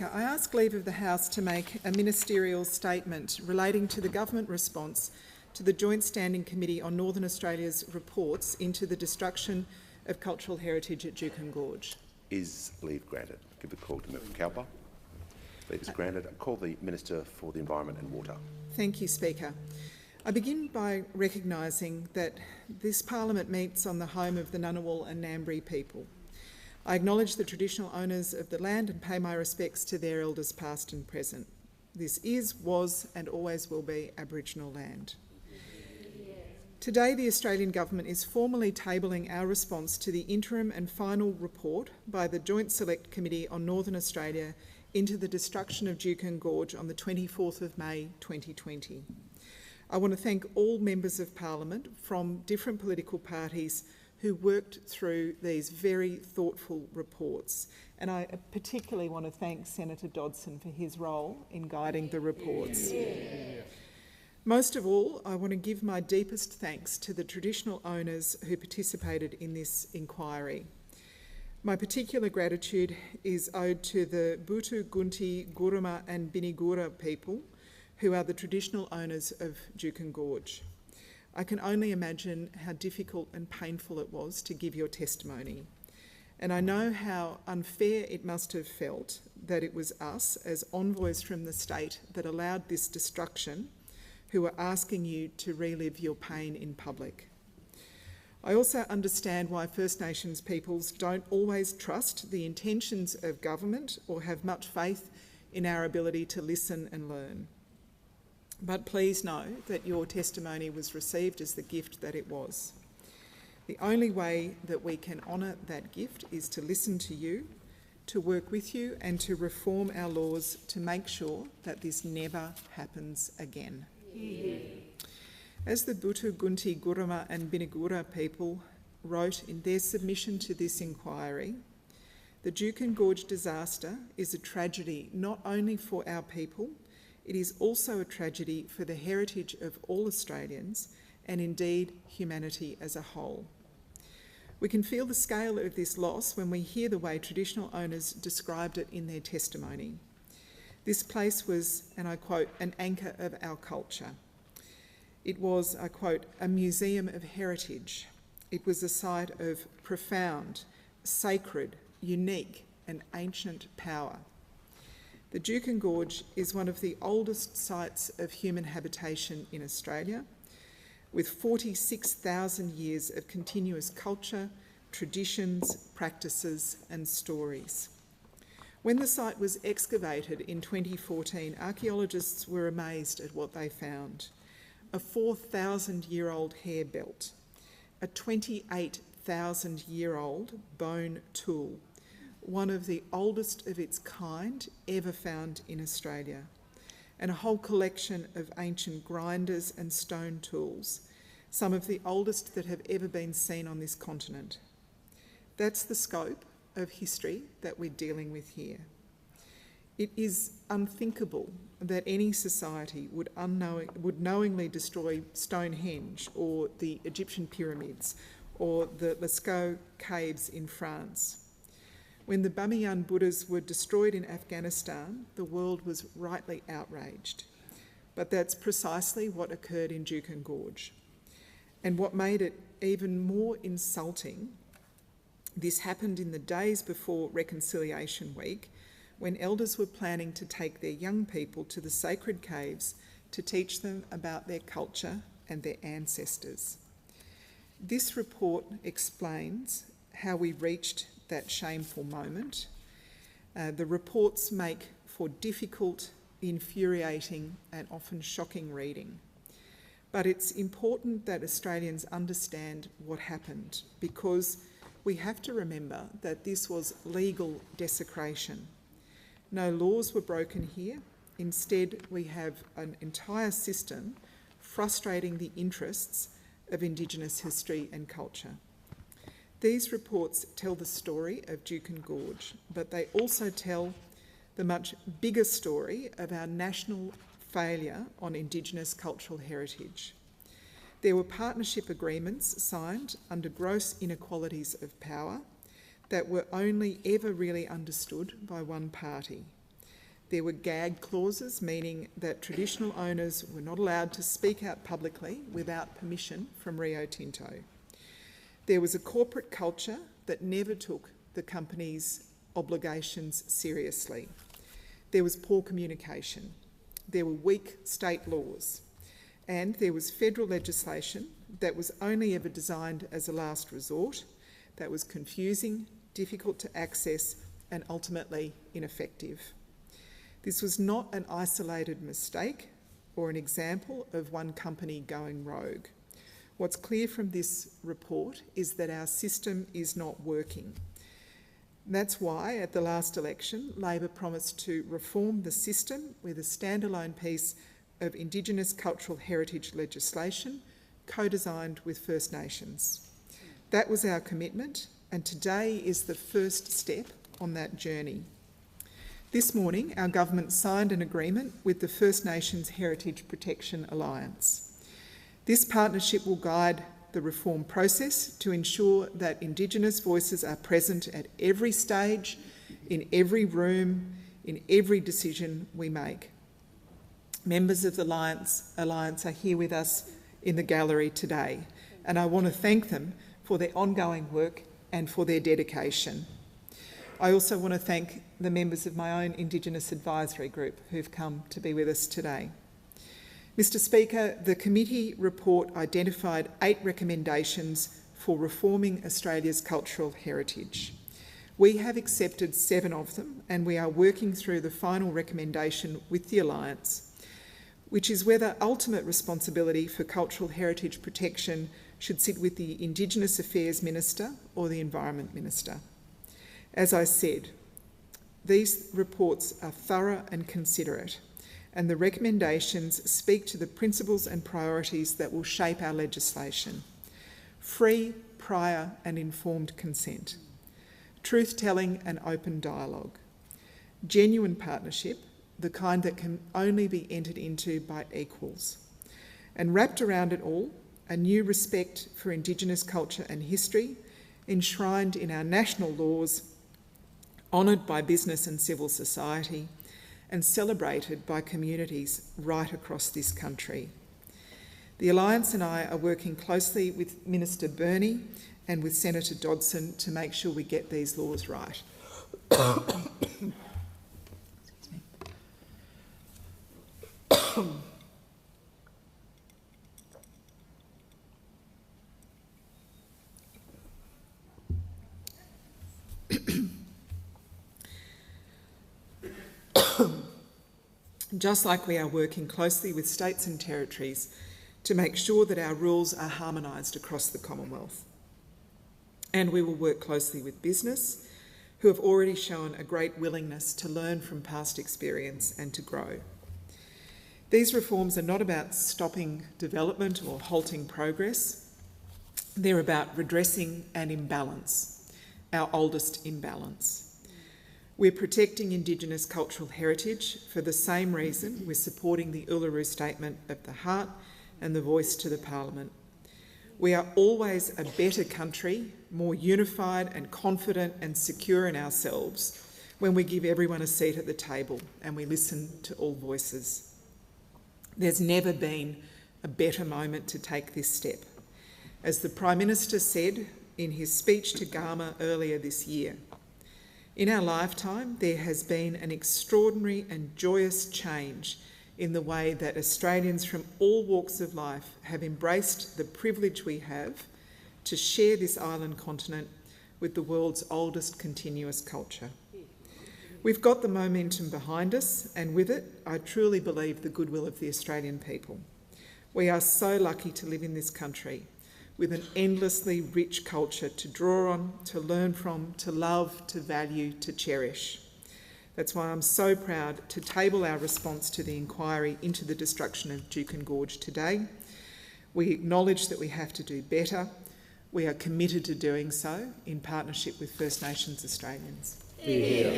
I ask leave of the House to make a ministerial statement relating to the government response to the Joint Standing Committee on Northern Australia's reports into the destruction of cultural heritage at Juukan Gorge. Is leave granted? Give the call to Member Cowper. Leave is granted. I call the Minister for the Environment and Water. Thank you, Speaker. I begin by recognising that this Parliament meets on the home of the Ngunnawal and Ngambri people. I acknowledge the traditional owners of the land and pay my respects to their elders past and present. This is, was and always will be Aboriginal land. Today the Australian Government is formally tabling our response to the interim and final report by the Joint Select Committee on Northern Australia into the destruction of Juukan Gorge on the 24th of May 2020. I want to thank all members of Parliament from different political parties who worked through these very thoughtful reports. And I particularly want to thank Senator Dodson for his role in guiding the reports. Most of all, I want to give my deepest thanks to the traditional owners who participated in this inquiry. My particular gratitude is owed to the Butu, Gunti, Guruma and Binigura people, who are the traditional owners of Juukan Gorge. I can only imagine how difficult and painful it was to give your testimony. And I know how unfair it must have felt that it was us, as envoys from the state, that allowed this destruction, who are asking you to relive your pain in public. I also understand why First Nations peoples don't always trust the intentions of government or have much faith in our ability to listen and learn. But please know that your testimony was received as the gift that it was. The only way that we can honour that gift is to listen to you, to work with you and to reform our laws to make sure that this never happens again. As the Butu, Gunti, Guruma and Binigura people wrote in their submission to this inquiry, the Juukan Gorge disaster is a tragedy not only for our people, it is also a tragedy for the heritage of all Australians and indeed humanity as a whole. We can feel the scale of this loss when we hear the way traditional owners described it in their testimony. This place was, and I quote, an anchor of our culture. It was, I quote, a museum of heritage. It was a site of profound, sacred, unique and ancient power. The Juukan Gorge is one of the oldest sites of human habitation in Australia, with 46,000 years of continuous culture, traditions, practices and stories. When the site was excavated in 2014, archaeologists were amazed at what they found. A 4,000-year-old hair belt, a 28,000-year-old bone tool, one of the oldest of its kind ever found in Australia, and a whole collection of ancient grinders and stone tools, some of the oldest that have ever been seen on this continent. That's the scope of history that we're dealing with here. It is unthinkable that any society would knowingly destroy Stonehenge or the Egyptian pyramids or the Lascaux caves in France. When the Bamiyan Buddhas were destroyed in Afghanistan, the world was rightly outraged. But that's precisely what occurred in Juukan Gorge. And what made it even more insulting, this happened in the days before Reconciliation Week, when elders were planning to take their young people to the sacred caves to teach them about their culture and their ancestors. This report explains how we reached that shameful moment. The reports make for difficult, infuriating and often shocking reading. But it's important that Australians understand what happened, because we have to remember that this was legal desecration. No laws were broken here. Instead, we have an entire system frustrating the interests of Indigenous history and culture. These reports tell the story of Juukan Gorge, but they also tell the much bigger story of our national failure on Indigenous cultural heritage. There were partnership agreements signed under gross inequalities of power that were only ever really understood by one party. There were gag clauses, meaning that traditional owners were not allowed to speak out publicly without permission from Rio Tinto. There was a corporate culture that never took the company's obligations seriously. There was poor communication. There were weak state laws. And there was federal legislation that was only ever designed as a last resort, that was confusing, difficult to access, and ultimately ineffective. This was not an isolated mistake or an example of one company going rogue. What's clear from this report is that our system is not working. That's why, at the last election, Labor promised to reform the system with a standalone piece of Indigenous cultural heritage legislation co-designed with First Nations. That was our commitment, and today is the first step on that journey. This morning, our government signed an agreement with the First Nations Heritage Protection Alliance. This partnership will guide the reform process to ensure that Indigenous voices are present at every stage, in every room, in every decision we make. Members of the Alliance are here with us in the gallery today, and I want to thank them for their ongoing work and for their dedication. I also want to thank the members of my own Indigenous Advisory Group who've come to be with us today. Mr Speaker, the committee report identified 8 recommendations for reforming Australia's cultural heritage. We have accepted 7 of them, and we are working through the final recommendation with the Alliance, which is whether ultimate responsibility for cultural heritage protection should sit with the Indigenous Affairs Minister or the Environment Minister. As I said, these reports are thorough and considerate, and the recommendations speak to the principles and priorities that will shape our legislation. Free, prior and informed consent, truth-telling and open dialogue, genuine partnership, the kind that can only be entered into by equals, and wrapped around it all, a new respect for Indigenous culture and history, enshrined in our national laws, honoured by business and civil society, and celebrated by communities right across this country. The Alliance and I are working closely with Minister Burney and with Senator Dodson to make sure we get these laws right. Just like we are working closely with states and territories to make sure that our rules are harmonised across the Commonwealth. And we will work closely with business, who have already shown a great willingness to learn from past experience and to grow. These reforms are not about stopping development or halting progress. They're about redressing an imbalance, our oldest imbalance. We're protecting Indigenous cultural heritage for the same reason we're supporting the Uluru Statement of the Heart and the Voice to the Parliament. We are always a better country, more unified and confident and secure in ourselves when we give everyone a seat at the table and we listen to all voices. There's never been a better moment to take this step. As the Prime Minister said in his speech to Gama earlier this year, in our lifetime, there has been an extraordinary and joyous change in the way that Australians from all walks of life have embraced the privilege we have to share this island continent with the world's oldest continuous culture. We've got the momentum behind us, and with it, I truly believe the goodwill of the Australian people. We are so lucky to live in this country with an endlessly rich culture to draw on, to learn from, to love, to value, to cherish. That's why I'm so proud to table our response to the inquiry into the destruction of Juukan Gorge today. We acknowledge that we have to do better. We are committed to doing so in partnership with First Nations Australians. Yeah.